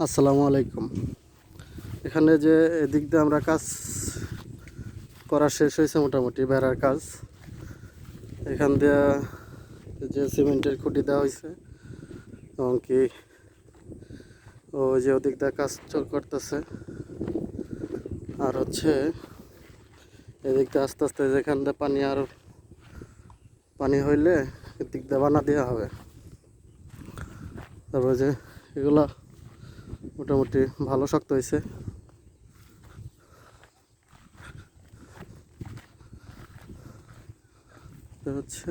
আসসালামু আলাইকুম। এখানে যে এদিক দিয়ে আমরা কাজ করা শেষ হয়েছে, মোটামুটি বেড়ার কাজ। এখান দিয়ে যে সিমেন্টের খুঁটি দেওয়া হয়েছে এবং কি ওই যে ওদিক দিয়ে কাজ করতেছে। আর হচ্ছে এদিক দিয়ে আস্তে আস্তে যেখান দিয়ে পানি হইলে এদিক দিয়ে বানা দেওয়া হবে। তারপরে যে এগুলা মোটামুটি ভালো শক্ত হয়েছে। হচ্ছে